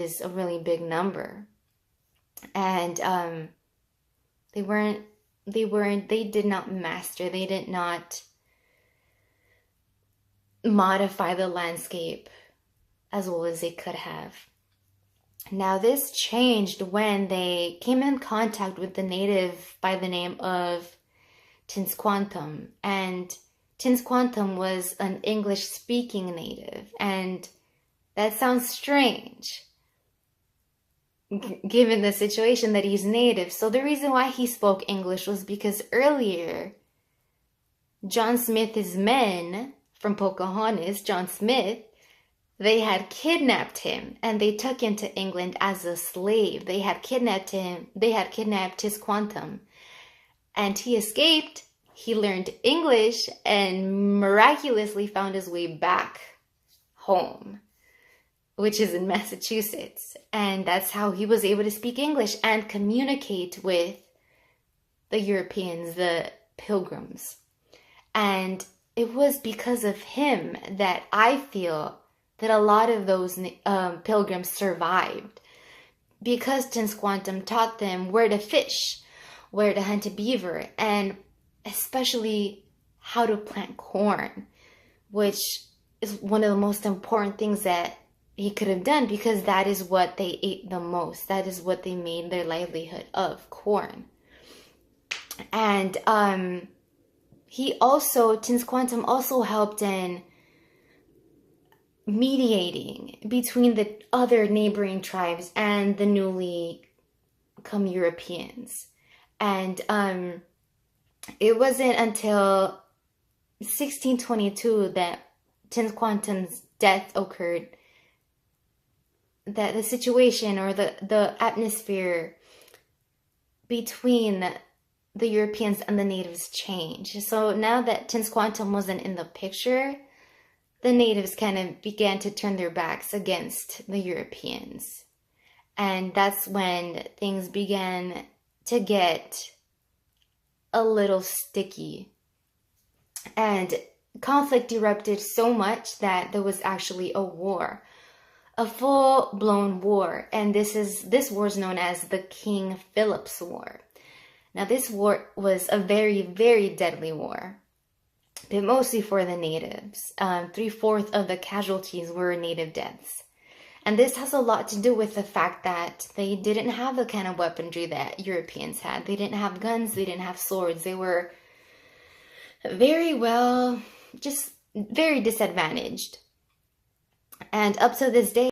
is a really big number. And they did not master, they did not modify the landscape as well as they could have. Now, this changed when they came in contact with the native by the name of Tisquantum. And Tisquantum was an English-speaking native. And that sounds strange, given the situation that he's native. So the reason why he spoke English was because earlier, John Smith's men from Pocahontas, John Smith, they had kidnapped him and they took him to England as a slave. They had kidnapped him. They had kidnapped Tisquantum. And he escaped. He learned English and miraculously found his way back home, which is in Massachusetts. And that's how he was able to speak English and communicate with the Europeans, the Pilgrims. And it was because of him that I feel that a lot of those Pilgrims survived, because Tisquantum taught them where to fish, where to hunt a beaver, and especially how to plant corn, which is one of the most important things that he could have done, because that is what they ate the most. That is what they made their livelihood of, corn. And Tisquantum also helped in mediating between the other neighboring tribes and the newly come Europeans. And it wasn't until 1622 that Tisquantum's death occurred that the situation or the atmosphere between the Europeans and the natives changed. So now that Tisquantum wasn't in the picture, the natives kind of began to turn their backs against the Europeans. And that's when things began to get a little sticky. And conflict erupted so much that there was actually a war, a full-blown war. And this war is known as the King Philip's War. Now, this war was a very, very deadly war, but mostly for the natives. 3/4 of the casualties were native deaths. And this has a lot to do with the fact that they didn't have the kind of weaponry that Europeans had. They didn't have guns, they didn't have swords. They were just very disadvantaged. And up to this day,